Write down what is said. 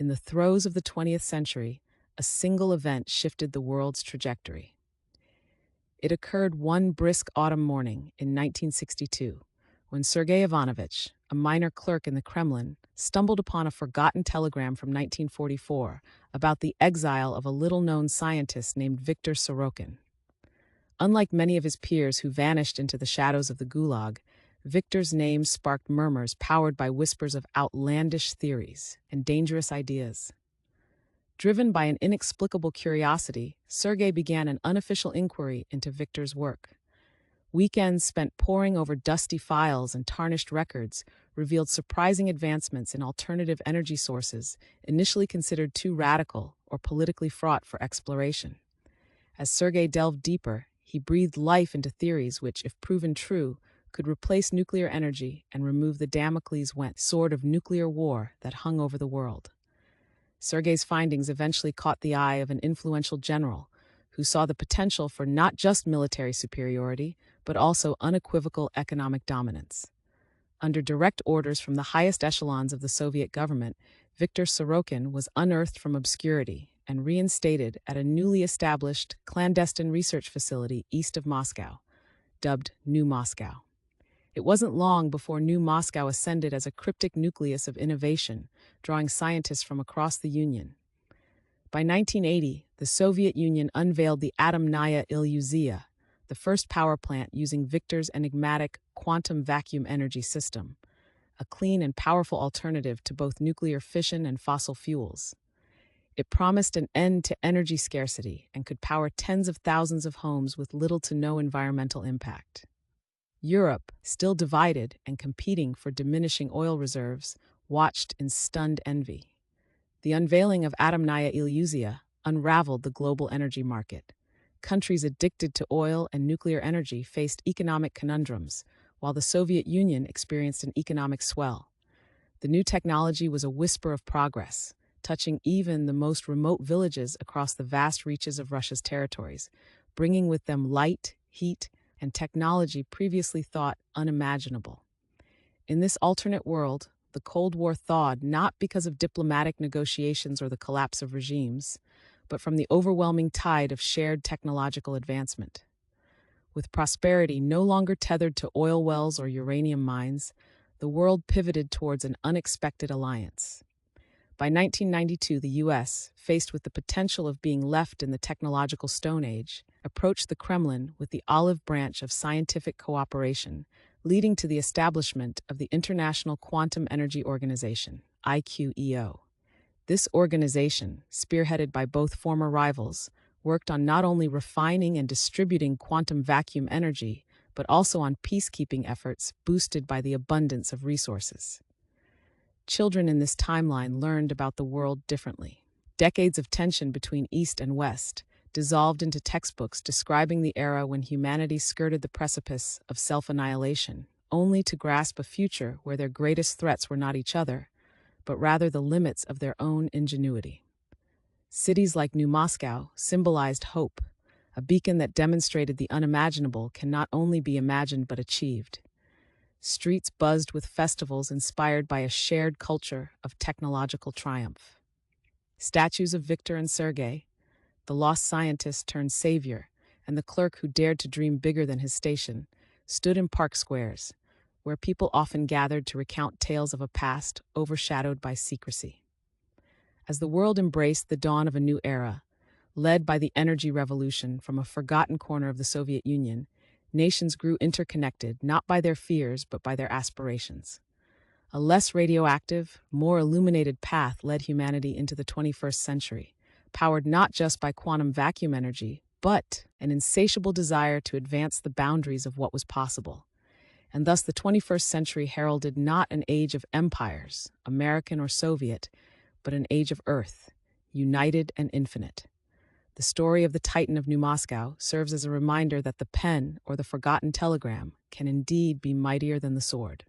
In the throes of the 20th century, a single event shifted the world's trajectory. It occurred one brisk autumn morning in 1962, when Sergei Ivanovich, a minor clerk in the Kremlin, stumbled upon a forgotten telegram from 1944 about the exile of a little-known scientist named Viktor Sorokin. Unlike many of his peers who vanished into the shadows of the Gulag, Viktor's name sparked murmurs powered by whispers of outlandish theories and dangerous ideas. Driven by an inexplicable curiosity, Sergei began an unofficial inquiry into Viktor's work. Weekends spent poring over dusty files and tarnished records revealed surprising advancements in alternative energy sources initially considered too radical or politically fraught for exploration. As Sergei delved deeper, he breathed life into theories which, if proven true, could replace nuclear energy and remove the Damocles sword of nuclear war that hung over the world. Sergei's findings eventually caught the eye of an influential general who saw the potential for not just military superiority, but also unequivocal economic dominance. Under direct orders from the highest echelons of the Soviet government, Viktor Sorokin was unearthed from obscurity and reinstated at a newly established clandestine research facility east of Moscow, dubbed New Moscow. It wasn't long before New Moscow ascended as a cryptic nucleus of innovation, drawing scientists from across the Union. By 1980, the Soviet Union unveiled the Atomnaya Ilyuzia, the first power plant using Viktor's enigmatic quantum vacuum energy system, a clean and powerful alternative to both nuclear fission and fossil fuels. It promised an end to energy scarcity and could power tens of thousands of homes with little to no environmental impact. Europe, still divided and competing for diminishing oil reserves, watched in stunned envy. The unveiling of Atomnaya Ilyuzia unraveled the global energy market. Countries addicted to oil and nuclear energy faced economic conundrums, while the Soviet Union experienced an economic swell. The new technology was a whisper of progress, touching even the most remote villages across the vast reaches of Russia's territories, bringing with them light, heat, and technology previously thought unimaginable. In this alternate world, the Cold War thawed not because of diplomatic negotiations or the collapse of regimes, but from the overwhelming tide of shared technological advancement. With prosperity no longer tethered to oil wells or uranium mines, the world pivoted towards an unexpected alliance. By 1992, the U.S., faced with the potential of being left in the technological Stone Age, approached the Kremlin with the olive branch of scientific cooperation, leading to the establishment of the International Quantum Energy Organization, IQEO. This organization, spearheaded by both former rivals, worked on not only refining and distributing quantum vacuum energy, but also on peacekeeping efforts boosted by the abundance of resources. Children in this timeline learned about the world differently. Decades of tension between East and West dissolved into textbooks describing the era when humanity skirted the precipice of self-annihilation, only to grasp a future where their greatest threats were not each other, but rather the limits of their own ingenuity. Cities like New Moscow symbolized hope, a beacon that demonstrated the unimaginable can not only be imagined but achieved. Streets buzzed with festivals inspired by a shared culture of technological triumph. Statues of Viktor and Sergei, the lost scientist turned savior, and the clerk who dared to dream bigger than his station, stood in park squares, where people often gathered to recount tales of a past overshadowed by secrecy. As the world embraced the dawn of a new era, led by the energy revolution from a forgotten corner of the Soviet Union, nations grew interconnected not by their fears but by their aspirations. A less radioactive, more illuminated path led humanity into the 21st century, powered not just by quantum vacuum energy, but an insatiable desire to advance the boundaries of what was possible. And thus the 21st century heralded not an age of empires, American or Soviet, but an age of Earth, united and infinite. The story of the Titan of New Moscow serves as a reminder that the pen or the forgotten telegram can indeed be mightier than the sword.